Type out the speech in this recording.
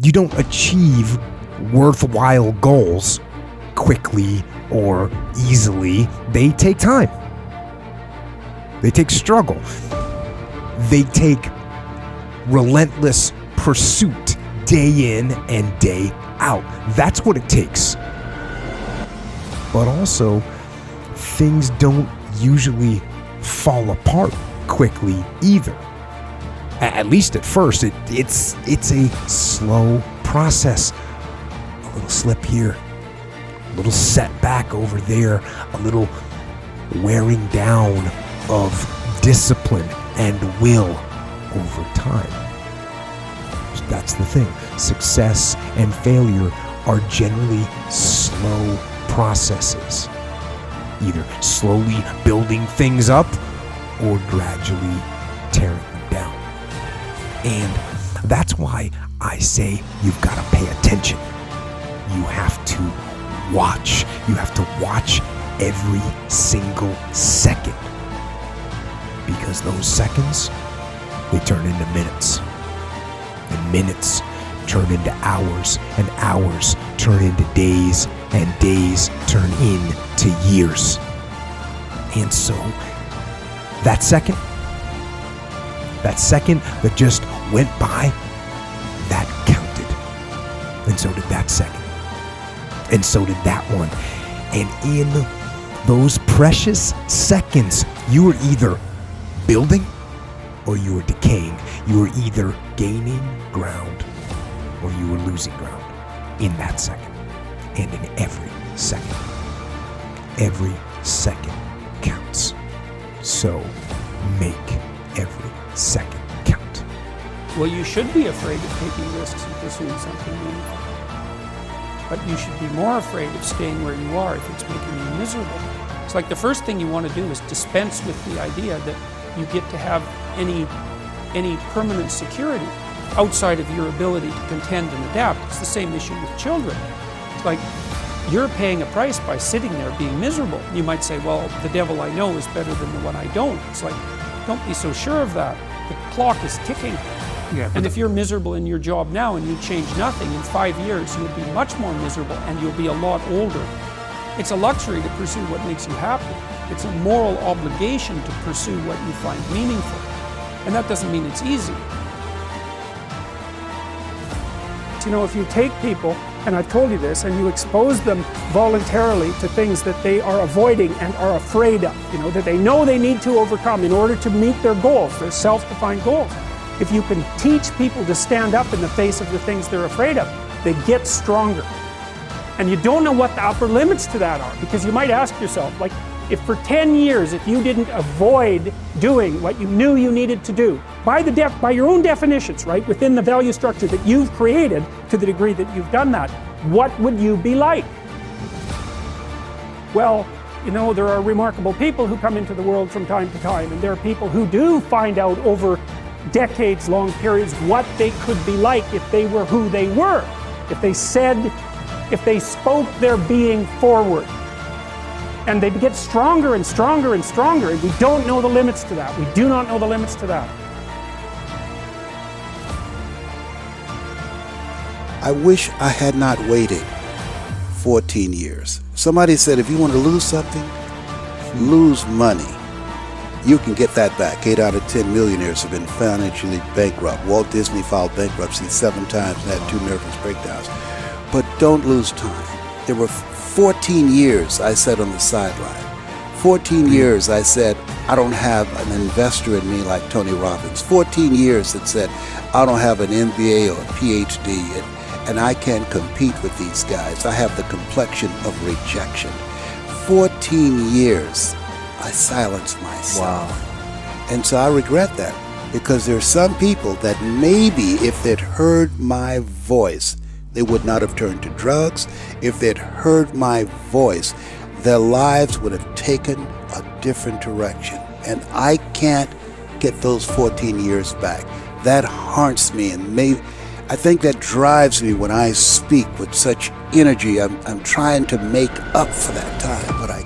You don't achieve worthwhile goals quickly or easily. They take time. They take struggle. They take relentless pursuit day in and day out. That's what it takes. But also, things don't usually fall apart quickly either. At least at first, it's a slow process. A little slip here, a little setback over there, a little wearing down of discipline and will over time. That's the thing. Success and failure are generally slow processes. Either slowly building things up or gradually tearing them down. And that's why I say you've got to pay attention. You have to watch. You have to watch every single second. Because those seconds, they turn into minutes. And minutes turn into hours, and hours turn into days, and days turn into years. And so, that second that just went by, that counted. And so did that second. And so did that one. And in those precious seconds, you were either building or you were decaying. You were either gaining ground or you were losing ground in that second. And in every second. Every second counts. So make every second count. Well, you should be afraid of taking risks and pursuing something meaningful. But you should be more afraid of staying where you are if it's making you miserable. It's like the first thing you want to do is dispense with the idea that you get to have any permanent security outside of your ability to contend and adapt. It's the same issue with children. It's like you're paying a price by sitting there being miserable. You might say, well, the devil I know is better than the one I don't. It's like, don't be so sure of that. The clock is ticking. Yeah, and if you're miserable in your job now and you change nothing, in 5 years you'll be much more miserable and you'll be a lot older. It's a luxury to pursue what makes you happy. It's a moral obligation to pursue what you find meaningful. And that doesn't mean it's easy. You know, if you take people, and I've told you this, and you expose them voluntarily to things that they are avoiding and are afraid of, you know, that they know they need to overcome in order to meet their goals, their self-defined goals. If you can teach people to stand up in the face of the things they're afraid of, they get stronger. And you don't know what the upper limits to that are, because you might ask yourself, like, if for 10 years, if you didn't avoid doing what you knew you needed to do, by your own definitions, right, within the value structure that you've created, to the degree that you've done that, what would you be like? Well, you know, there are remarkable people who come into the world from time to time, and there are people who do find out over decades-long periods what they could be like if they were who they were, if they spoke their being forward. And they get stronger and stronger and stronger, and we don't know the limits to that. We do not know the limits to that. I wish I had not waited 14 years. Somebody said if you want to lose something, lose money. You can get that back. 8 out of 10 millionaires have been financially bankrupt. Walt Disney filed bankruptcy 7 times and had 2 nervous breakdowns. But don't lose time. There were 14 years I sat on the sideline. 14 years I said, I don't have an investor in me like Tony Robbins. 14 years that said, I don't have an MBA or a PhD, and I can't compete with these guys. I have the complexion of rejection. 14 years I silenced myself. Wow. And so I regret that, because there are some people that maybe if they'd heard my voice, they would not have turned to drugs. If they'd heard my voice, their lives would have taken a different direction. And I can't get those 14 years back. That haunts me, and I think that drives me when I speak with such energy. I'm trying to make up for that time, but I